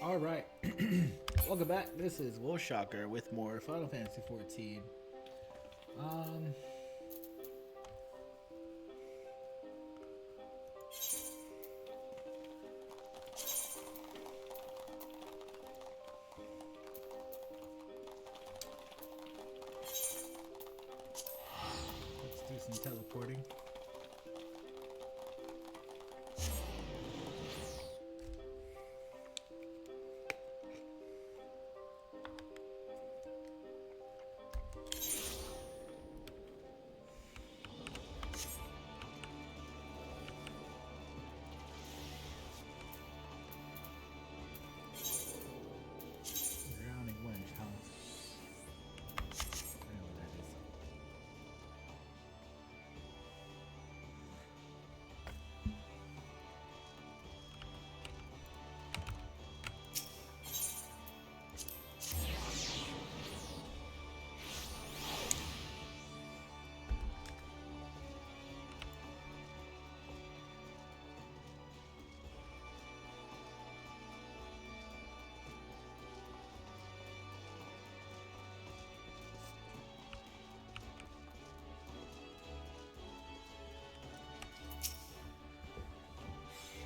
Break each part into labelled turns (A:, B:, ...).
A: Alright, welcome back. This is WILSHOCKER with more Final Fantasy XIV. Um, let's do some teleporting. Drowning wench, huh? I know what that is.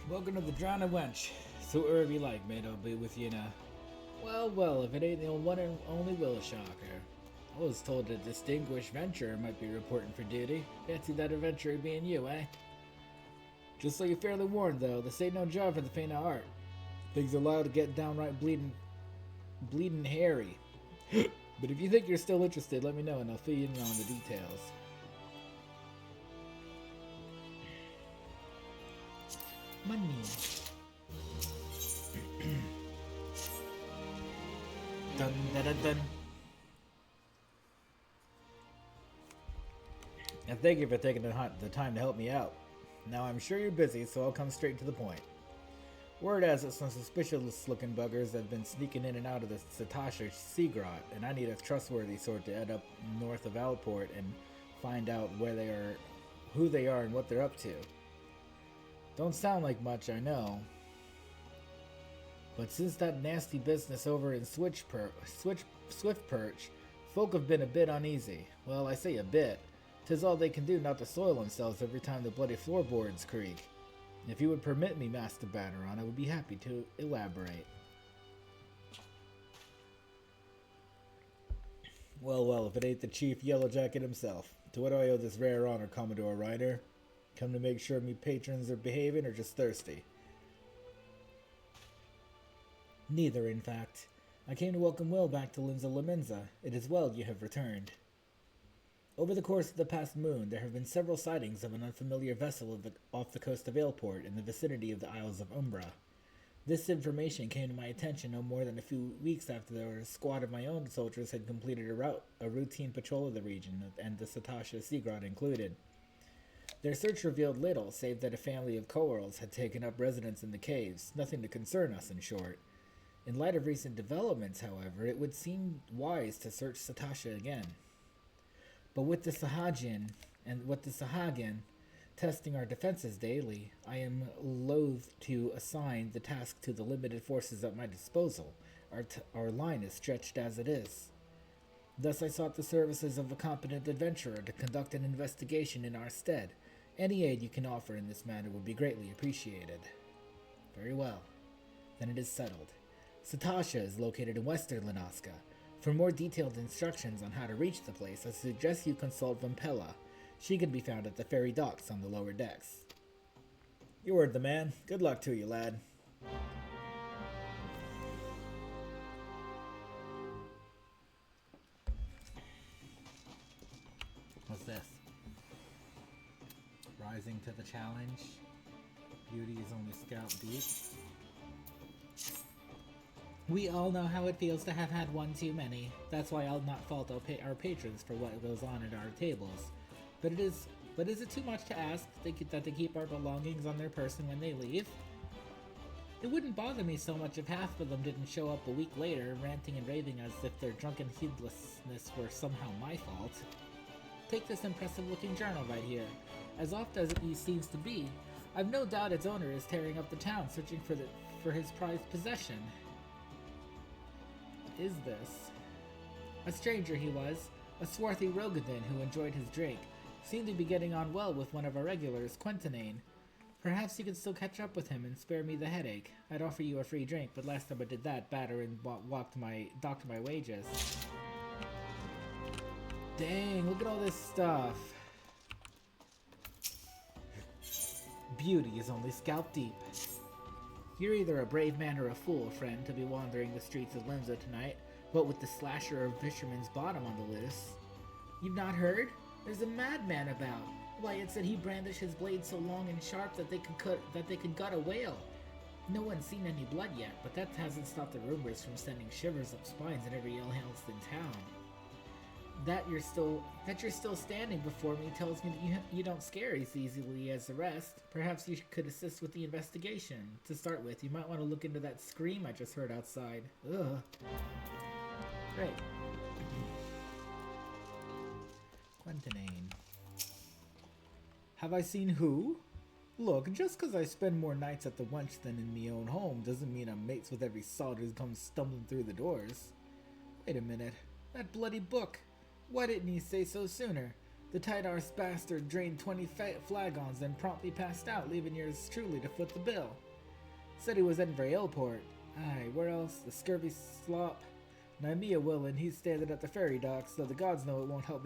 A: Welcome to the Drowning Wench. So wherever you like, mate, I'll be with you now. Well, if it ain't the one and only WILSHOCKER. I was told a distinguished venturer might be reporting for duty. Fancy that adventurer being you, eh? Just so you're fairly warned, though, this ain't no job for the faint of heart. Things are liable to get downright bleeding hairy. But if you think you're still interested, let me know and I'll fill you in on the details. Money. Dun dun dun dun. And thank you for taking the time to help me out. Now I'm sure you're busy, so I'll come straight to the point. Word has it some suspicious looking buggers have been sneaking in and out of the Satasha Sea Grot, and I need a trustworthy sort to head up north of Alport and find out where they are, who they are, and what they're up to. Don't sound like much, I know. But since that nasty business over in Swift Perch, folk have been a bit uneasy. Well, I say a bit. 'Tis all they can do not to soil themselves every time the bloody floorboards creak. If you would permit me, Master Banneron, I would be happy to elaborate. Well, if it ain't the Chief Yellowjacket himself. To what do I owe this rare honor, Commodore Ryder? Come to make sure me patrons are behaving or just thirsty? Neither, in fact. I came to welcome Will back to Linza Laminza. It is well you have returned. Over the course of the past moon, there have been several sightings of an unfamiliar vessel off the coast of Ailport in the vicinity of the Isles of Umbra. This information came to my attention no more than a few weeks after a squad of my own soldiers had completed a routine patrol of the region, and the Satasha Sea Grot included. Their search revealed little, save that a family of Coeurls had taken up residence in the caves, nothing to concern us, in short. In light of recent developments, however, it would seem wise to search Satasha again. But with the Sahagin testing our defenses daily, I am loath to assign the task to the limited forces at my disposal. Our line is stretched as it is. Thus I sought the services of a competent adventurer to conduct an investigation in our stead. Any aid you can offer in this matter would be greatly appreciated. Very well. Then it is settled. Satasha is located in western Linaska. For more detailed instructions on how to reach the place, I suggest you consult Vampella. She can be found at the ferry docks on the lower decks. You heard the man. Good luck to you, lad. What's this? Rising to the challenge. Beauty is only scalp deep. We all know how it feels to have had one too many. That's why I'll not fault our patrons for what goes on at our tables. But is it too much to ask that they keep our belongings on their person when they leave? It wouldn't bother me so much if half of them didn't show up a week later, ranting and raving as if their drunken heedlessness were somehow my fault. Take this impressive-looking journal right here. As oft as it seems to be, I've no doubt its owner is tearing up the town, searching for his prized possession. What is this? A stranger he was, a swarthy Rogadin who enjoyed his drink. Seemed to be getting on well with one of our regulars, Quentinane. Perhaps you could still catch up with him and spare me the headache. I'd offer you a free drink, but last time I did that, batter and docked my wages. Dang, look at all this stuff. Beauty is only scalp deep. You're either a brave man or a fool, friend, to be wandering the streets of Limsa tonight, but with the slasher of Fisherman's Bottom on the loose. You've not heard? There's a madman about. Why, it said he brandished his blade so long and sharp that they could gut a whale. No one's seen any blood yet, but that hasn't stopped the rumors from sending shivers up spines in every ill-health in town. That you're still standing before me tells me that you don't scare as easily as the rest. Perhaps you could assist with the investigation. To start with, you might want to look into that scream I just heard outside. Ugh. Great. Quentinane. Have I seen who? Look, just 'cause I spend more nights at the wench than in me own home doesn't mean I'm mates with every sod who comes stumbling through the doors. Wait a minute. That bloody book. Why didn't he say so sooner? The tight-arse bastard drained 20 flagons and promptly passed out, leaving yours truly to foot the bill. Said he was in Vrailport. Aye, where else? The scurvy slop. Nymea will, and he's standing at the ferry docks, though the gods know it won't help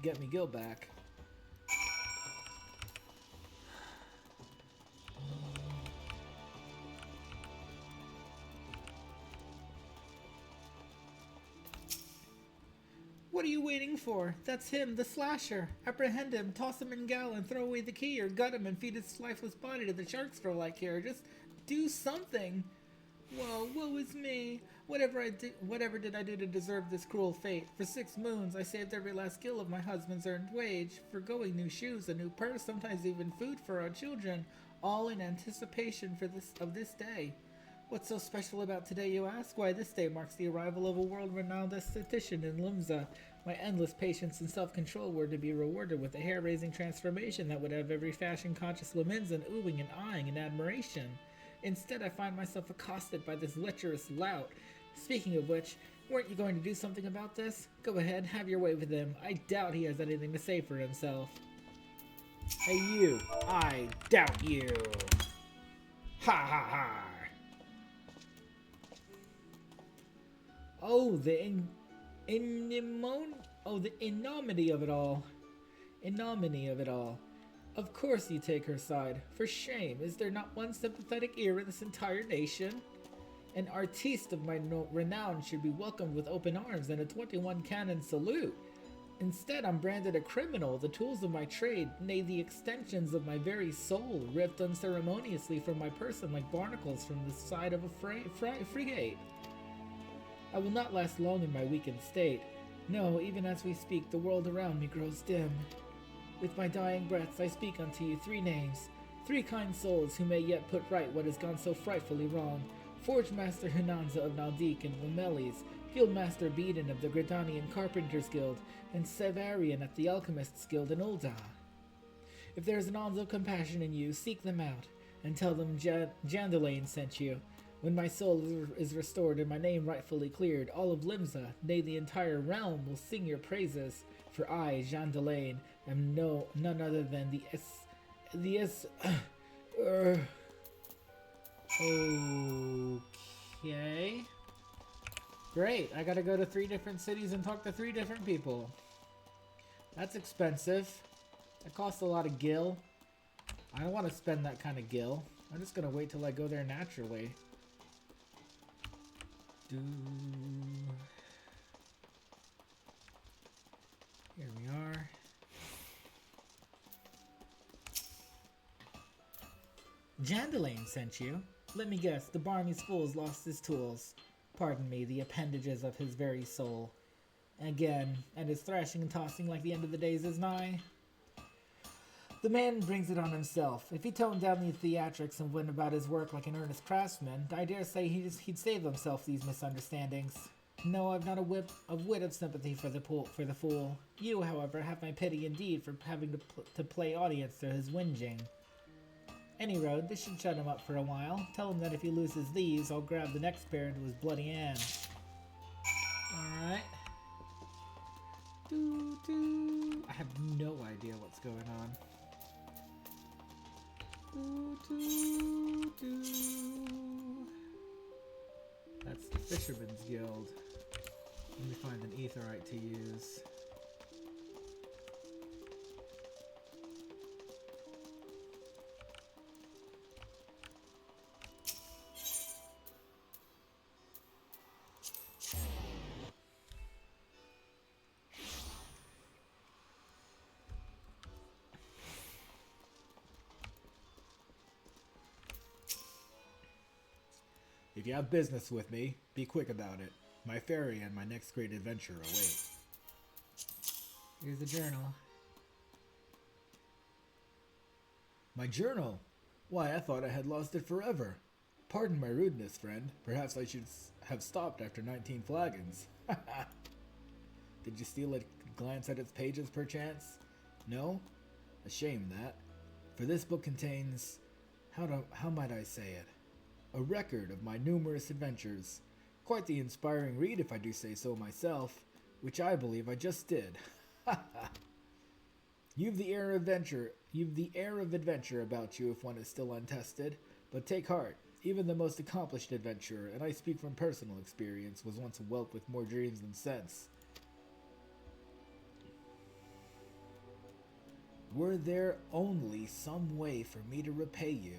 A: get me Gil back. What are you waiting for? That's him, the slasher. Apprehend him, toss him in gall, and throw away the key, or gut him and feed his lifeless body to the sharks for all I care. Just do something. Whoa, woe is me. Whatever did I do to deserve this cruel fate? For 6 moons, I saved every last gill of my husband's earned wage, forgoing new shoes, a new purse, sometimes even food for our children, all in anticipation of this day. What's so special about today, you ask? Why, this day marks the arrival of a world-renowned esthetician in Limsa. My endless patience and self-control were to be rewarded with a hair-raising transformation that would have every fashion-conscious Lemensan oohing and eyeing in admiration. Instead, I find myself accosted by this lecherous lout. Speaking of which, weren't you going to do something about this? Go ahead, have your way with him. I doubt he has anything to say for himself. Hey you, I doubt you. Ha ha ha. Oh, the enormity of it all. Enormity of it all. Of course you take her side. For shame, is there not one sympathetic ear in this entire nation? An artiste of my renown should be welcomed with open arms and a 21 cannon salute. Instead, I'm branded a criminal, the tools of my trade, nay, the extensions of my very soul, ripped unceremoniously from my person like barnacles from the side of a frigate. I will not last long in my weakened state. No, even as we speak, the world around me grows dim. With my dying breaths, I speak unto you 3 names, 3 kind souls who may yet put right what has gone so frightfully wrong. Forge Master Hunanza of Naldik and Lomelis, Guild Master Beeden of the Gridanian Carpenters Guild, and Severian at the Alchemists Guild in Ul'dah. If there is an ounce of compassion in you, seek them out, and tell them Jandalane sent you. When my soul is restored and my name rightfully cleared, all of Limsa, nay the entire realm, will sing your praises. For I, Jean Delane, am none other than Okay. Great, I gotta go to 3 different cities and talk to 3 different people. That's expensive. That costs a lot of gil. I don't want to spend that kind of gil. I'm just gonna wait till I go there naturally. Here we are. Jandalane sent you. Let me guess, the Barney's fool's lost his tools. Pardon me, the appendages of his very soul. Again, and is thrashing and tossing like the end of the days is nigh. The man brings it on himself. If he toned down the theatrics and went about his work like an earnest craftsman, I dare say he'd save himself these misunderstandings. No, I've not a whit of sympathy for the fool. You, however, have my pity indeed for having to play audience to his whinging. Any road, this should shut him up for a while. Tell him that if he loses these, I'll grab the next pair into his bloody hands. Alright. I have no idea what's going on. That's the Fisherman's Guild. Let me find an aetheryte to use. If you have business with me, be quick about it. My ferry and my next great adventure await. Here's the journal. My journal? Why, I thought I had lost it forever. Pardon my rudeness, friend. Perhaps I should have stopped after 19 flagons. Did you steal a glance at its pages, perchance? No? A shame, that. For this book contains... how might I say it? A record of my numerous adventures. Quite the inspiring read, if I do say so myself, which I believe I just did. You've the air of adventure about you if one is still untested, but take heart. Even the most accomplished adventurer, and I speak from personal experience, was once a whelp with more dreams than sense. Were there only some way for me to repay you?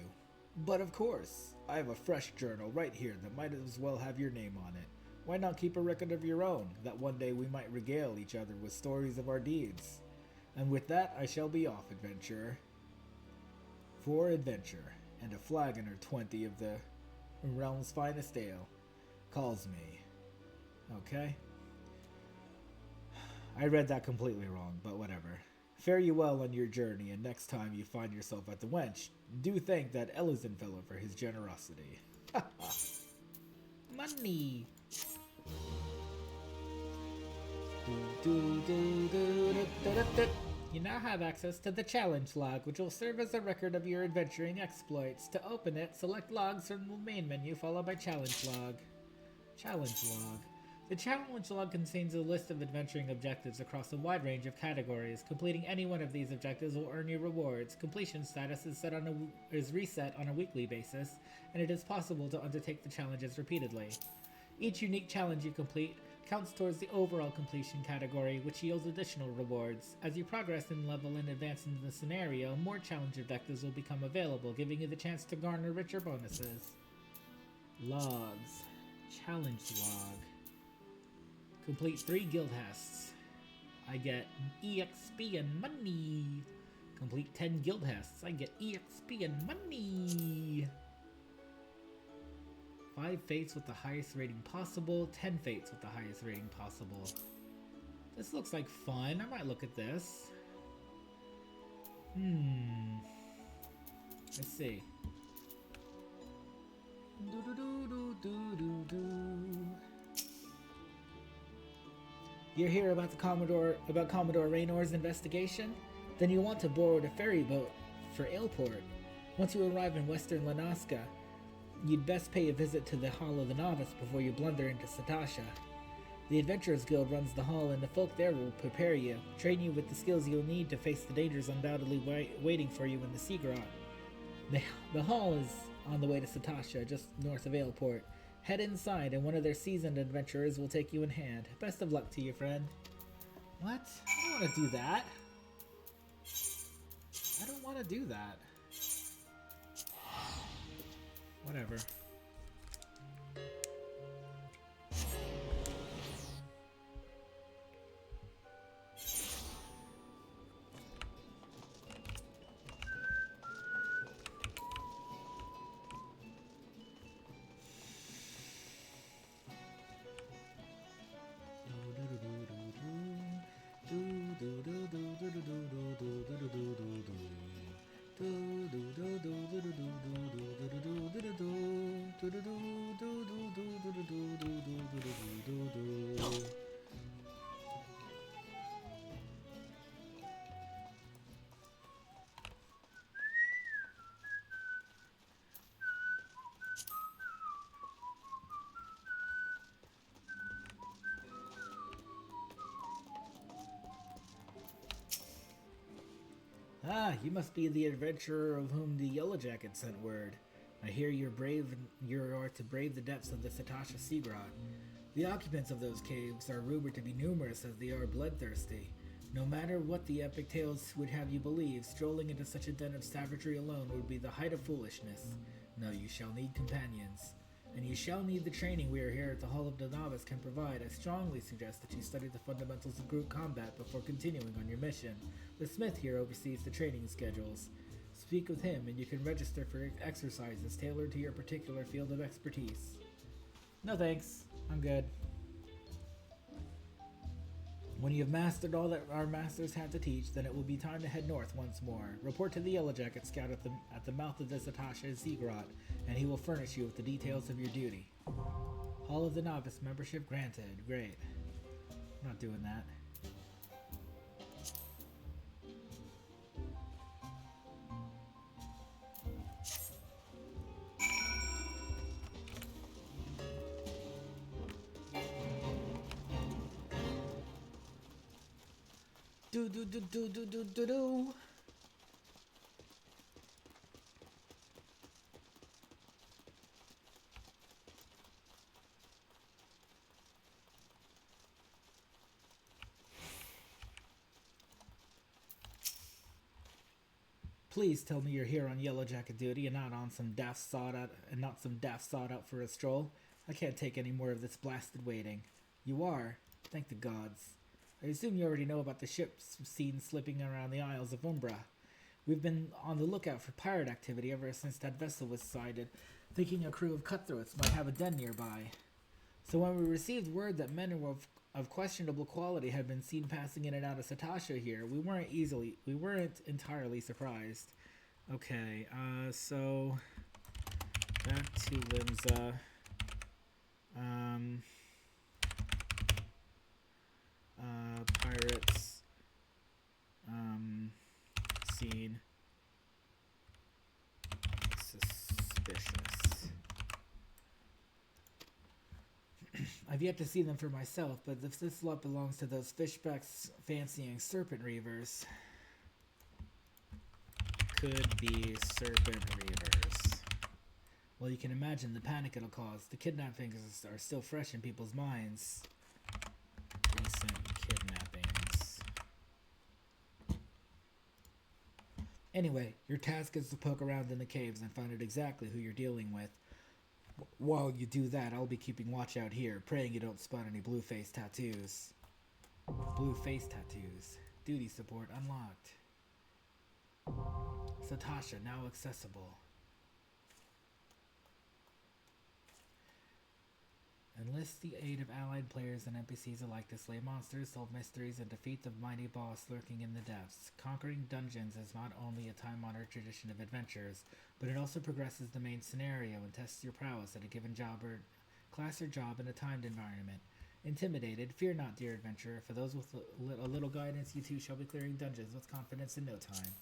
A: But of course, I have a fresh journal right here that might as well have your name on it. Why not keep a record of your own, that one day we might regale each other with stories of our deeds? And with that, I shall be off, adventurer. For adventure, and a flagon or 20 of the realm's finest ale calls me. Okay? I read that completely wrong, but whatever. Fare you well on your journey, and next time you find yourself at the Wench, do thank that Ellison fellow for his generosity. Money! You now have access to the challenge log, which will serve as a record of your adventuring exploits. To open it, select logs from the main menu, followed by challenge log. Challenge log. The challenge log contains a list of adventuring objectives across a wide range of categories. Completing any one of these objectives will earn you rewards. Completion status is reset on a weekly basis, and it is possible to undertake the challenges repeatedly. Each unique challenge you complete counts towards the overall completion category, which yields additional rewards. As you progress in level and advance into the scenario, more challenge objectives will become available, giving you the chance to garner richer bonuses. Logs. Challenge log. Complete 3 guild hests. I get EXP and money. Complete 10 guild hests. I get EXP and money. 5 fates with the highest rating possible. 10 fates with the highest rating possible. This looks like fun. I might look at this. Let's see. You hear about Commodore Raynor's investigation? Then you want to board a ferry boat for Aleport. Once you arrive in western Lanaska, you'd best pay a visit to the Hall of the Novice before you blunder into Satasha. The Adventurers Guild runs the hall, and the folk there will prepare you, train you with the skills you'll need to face the dangers undoubtedly waiting for you in the Sea Grot. The hall is on the way to Satasha, just north of Aleport. Head inside, and one of their seasoned adventurers will take you in hand. Best of luck to you, friend. What? I don't want to do that. I don't want to do that. Whatever. Ah, you must be the adventurer of whom the Yellow Jacket sent word. I hear you are to brave the depths of the Satasha Sea Grot. The occupants of those caves are rumored to be numerous as they are bloodthirsty. No matter what the epic tales would have you believe, strolling into such a den of savagery alone would be the height of foolishness. No, you shall need companions. And you shall need the training we are here at the Hall of the Novice can provide. I strongly suggest that you study the fundamentals of group combat before continuing on your mission. The smith here oversees the training schedules. Speak with him and you can register for exercises tailored to your particular field of expertise. No thanks, I'm good. When you have mastered all that our masters had to teach, then it will be time to head north once more. Report to the Yellow Jacket Scout at the mouth of the Satasha Sea Grot, and he will furnish you with the details of your duty. Hall of the Novice membership granted. Great. I'm not doing that. Do. Please tell me you're here on Yellow Jacket duty and not some daft sawed out for a stroll. I can't take any more of this blasted waiting. You are? Thank the gods. I assume you already know about the ships seen slipping around the Isles of Umbra. We've been on the lookout for pirate activity ever since that vessel was sighted, thinking a crew of cutthroats might have a den nearby. So when we received word that men of questionable quality had been seen passing in and out of Satasha here, we weren't entirely surprised. Okay, so back to Limsa. Pirates. Scene. Suspicious. I've yet to see them for myself, but if this lot belongs to those fishbacks fancying serpent reavers. Could be serpent reavers. Well, you can imagine the panic it'll cause. The kidnappings are still fresh in people's minds. Recent kidnappings. Anyway, your task is to poke around in the caves and find out exactly who you're dealing with. While you do that, I'll be keeping watch out here, praying you don't spot any blue face tattoos. Blue face tattoos. Duty support unlocked. Satasha now accessible. Enlist the aid of allied players and NPCs alike to slay monsters, solve mysteries, and defeat the mighty boss lurking in the depths. Conquering dungeons is not only a time-honored tradition of adventures, but it also progresses the main scenario and tests your prowess at a given job or class or job in a timed environment. Intimidated, fear not, dear adventurer. For those with a little guidance, you too shall be clearing dungeons with confidence in no time.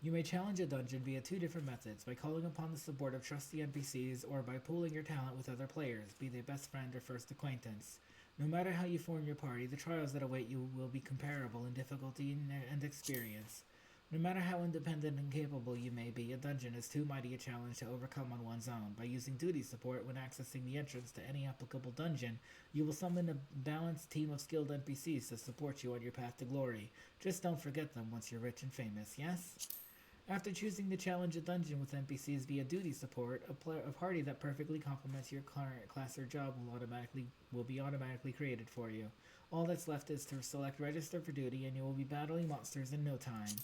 A: You may challenge a dungeon via two different methods, by calling upon the support of trusty NPCs or by pooling your talent with other players, be they best friend or first acquaintance. No matter how you form your party, the trials that await you will be comparable in difficulty and experience. No matter how independent and capable you may be, a dungeon is too mighty a challenge to overcome on one's own. By using duty support when accessing the entrance to any applicable dungeon, you will summon a balanced team of skilled NPCs to support you on your path to glory. Just don't forget them once you're rich and famous, yes? After choosing to challenge a dungeon with NPCs via duty support, a party that perfectly complements your current class or job will be automatically created for you. All that's left is to select register for duty and you will be battling monsters in no time.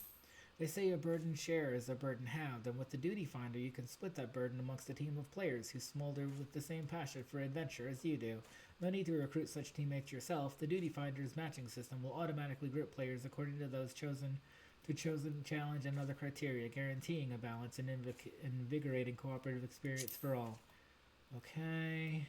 A: They say a burden share is a burden halved, and with the duty finder you can split that burden amongst a team of players who smolder with the same passion for adventure as you do. No need to recruit such teammates yourself. The duty finder's matching system will automatically group players according to those chosen challenge and other criteria, guaranteeing a balanced and invigorating cooperative experience for all. Okay.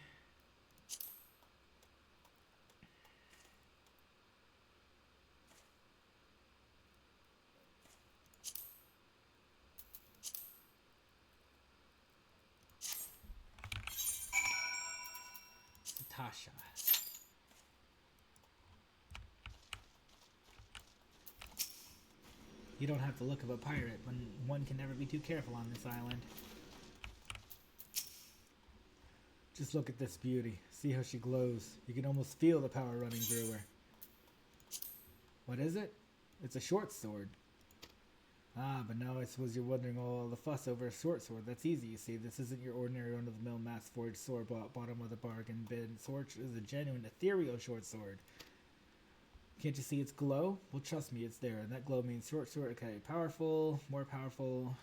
A: Satasha. You don't have the look of a pirate, but one can never be too careful on this island. Just look at this beauty. See how she glows. You can almost feel the power running through her. What is it? It's a short sword. Ah, but now I suppose you're wondering all the fuss over a short sword. That's easy, you see. This isn't your ordinary run-of-the-mill mass-forged sword bottom of the bargain bin. Sword is a genuine, ethereal short sword. Can't you see its glow? Well, trust me, it's there. And that glow means short sword. Okay, powerful, more powerful.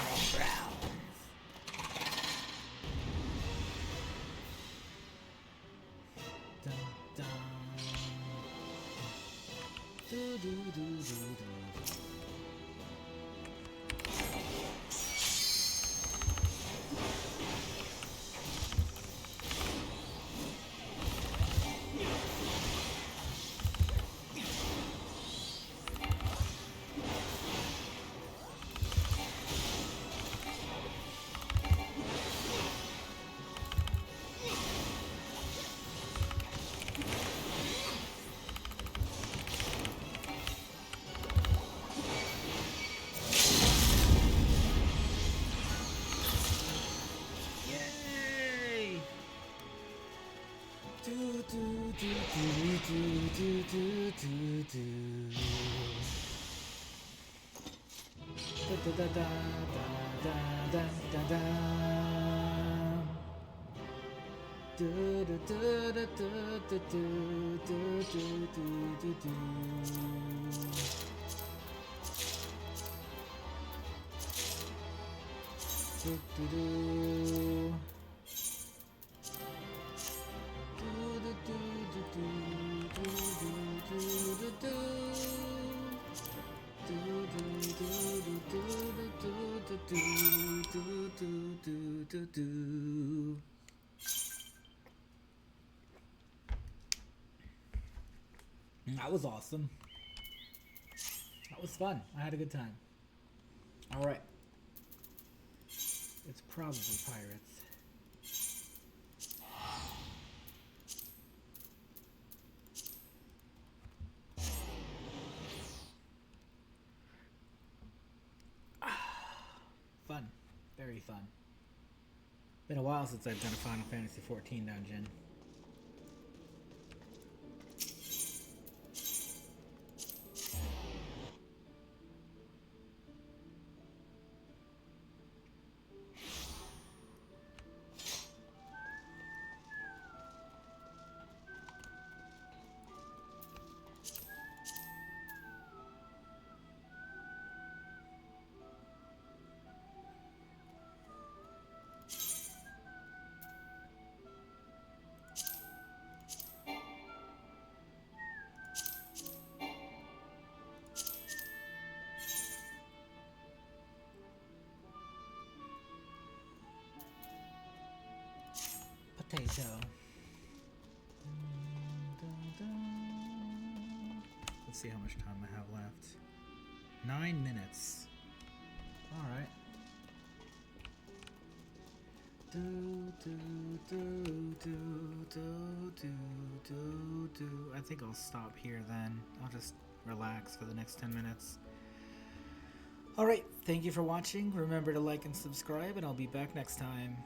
A: final round. Dun, dun. Do, do, do, do, do. That was awesome. That was fun. I had a good time. Alright. It's probably pirates. Fun. Very fun. Been a while since I've done a Final Fantasy XIV dungeon. Potato. Let's see how much time I have left. 9 minutes. Alright. I think I'll stop here then. I'll just relax for the next 10 minutes. Alright, thank you for watching. Remember to like and subscribe, and I'll be back next time.